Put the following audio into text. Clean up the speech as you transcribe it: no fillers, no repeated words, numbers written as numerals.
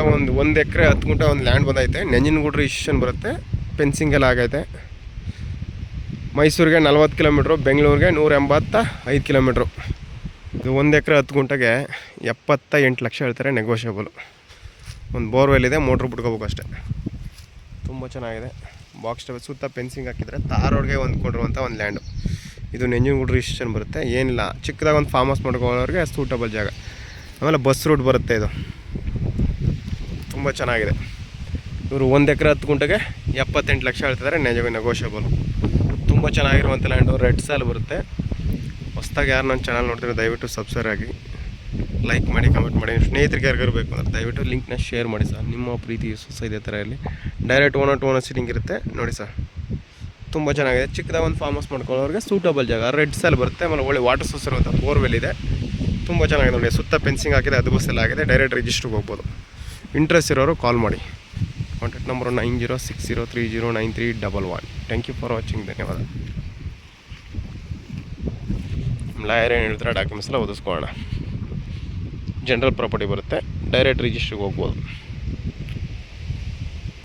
ಒಂದು ಎಕರೆ 10 ಗುಂಟೆ ಒಂದು ಲ್ಯಾಂಡ್ ಬಂದೈತೆ. ನಂಜನಗೂಡು ರಿಜಿಸ್ಟ್ರೇಷನ್ ಬರುತ್ತೆ, ಫೆನ್ಸಿಂಗ್ ಎಲ್ಲ ಆಗೈತೆ. ಮೈಸೂರಿಗೆ 40 ಕಿಲೋಮೀಟ್ರು, ಬೆಂಗಳೂರಿಗೆ 185 ಕಿಲೋಮೀಟ್ರು. ಇದು 1 ಎಕರೆ 10 ಗುಂಟೆಗೆ 78 ಲಕ್ಷ ಹೇಳ್ತಾರೆ, ನೆಗೋಷಿಯಬಲು. ಒಂದು ಬೋರ್ವೆಲ್ ಇದೆ, ಮೋಟ್ರ್ ಬಿಟ್ಕೋಬೇಕು ಅಷ್ಟೇ. ತುಂಬ ಚೆನ್ನಾಗಿದೆ. ಬಾಕ್ಸ್ ಟೈಪ್ ಸುತ್ತ ಫೆನ್ಸಿಂಗ್ ಹಾಕಿದರೆ ತಾರ್ ರೋಡ್ಗೆ ಹೊಂದ್ಕೊಂಡಿರುವಂಥ ಒಂದು ಲ್ಯಾಂಡು. ಇದು ನಂಜನಗೂಡು ರಿಜಿಸ್ಟ್ರೇಷನ್ ಬರುತ್ತೆ. ಏನಿಲ್ಲ, ಚಿಕ್ಕದಾಗಿ ಒಂದು ಫಾರ್ಮ್ ಹೌಸ್ ಮಾಡ್ಕೊಳ್ಳೋರಿಗೆ ಸೂಟಬಲ್ ಜಾಗ. ಆಮೇಲೆ ಬಸ್ ರೂಟ್ ಬರುತ್ತೆ. ಇದು ತುಂಬ ಚೆನ್ನಾಗಿದೆ. ಇವರು 1 ಎಕರೆ 10 ಗುಂಟೆಗೆ 78 ಲಕ್ಷ ಹೇಳ್ತಿದ್ದಾರೆ, ನೆಗೋಷಿಯಬಲು. ತುಂಬ ಚೆನ್ನಾಗಿರುವಂಥ ಲ್ಯಾಂಡು. ರೆಡ್ ಸಾಲ್ ಬರುತ್ತೆ. ಹೊಸ್ದಾಗಿ ಯಾರು ನನ್ನ ಚಾನಲ್ ನೋಡ್ತೀರೋ ದಯವಿಟ್ಟು ಸಬ್ಸ್ಕ್ರೈಬ್ ಆಗಿ, ಲೈಕ್ ಮಾಡಿ, ಕಮೆಂಟ್ ಮಾಡಿ. ಸ್ನೇಹಿತರಿಗೆ ಯಾರಿಗಾರು ಬೇಕು ಅಂದರೆ ದಯವಿಟ್ಟು ಲಿಂಕ್ನ ಶೇರ್ ಮಾಡಿ ಸರ್. ನಿಮ್ಮ ಪ್ರೀತಿ ವಿಶ್ವಾಸ ಇದೇ ಥರ ಇರಲಿ. ಡೈರೆಕ್ಟ್ ಓನರ್ ಸೀಟಿಂಗ್ ಇರುತ್ತೆ ನೋಡಿ ಸರ್. ತುಂಬ ಚೆನ್ನಾಗಿದೆ. ಚಿಕ್ಕದಾಗ ಒಂದು ಫಾರ್ಮ್ ಹೌಸ್ ಮಾಡ್ಕೊಳ್ಳೋರಿಗೆ ಸೂಟಬಲ್ ಜಾಗ. ರೆಡ್ ಸಾಲ್ ಬರುತ್ತೆ. ಆಮೇಲೆ ಒಳ್ಳೆ ವಾಟರ್ ಸೋರ್ಸ್ ಇರುವಂಥ ಬೋರ್ವೆಲ್ ಇದೆ. ತುಂಬ ಚೆನ್ನಾಗಿದೆ ನೋಡಿ. ಸುತ್ತ ಫೆನ್ಸಿಂಗ್ ಹಾಕಿದೆ, ಅದು ಬಸ್ ಎಲ್ಲ ಆಗಿದೆ. ಡೈರೆಕ್ಟ್ ರಿಜಿಸ್ಟ್ರಿಗೆ ಹೋಗ್ಬೋದು. ಇಂಟ್ರೆಸ್ಟ್ ಇರೋರು ಕಾಲ್ ಮಾಡಿ. Contact number 9060309311. Thank you for watching. ಧನ್ಯವಾದ. ಲಾಯರ್ ಏನು ಹೇಳ್ತಾರೆ ಡಾಕ್ಯುಮೆಂಟ್ಸ್ ಎಲ್ಲ ಓದಿಸ್ಕೊಳ್ಳೋಣ. ಜನರಲ್ ಪ್ರಾಪರ್ಟಿ ಬರುತ್ತೆ. ಡೈರೆಕ್ಟ್ ರಿಜಿಸ್ಟ್ರಿಗೆ ಹೋಗ್ಬೋದು.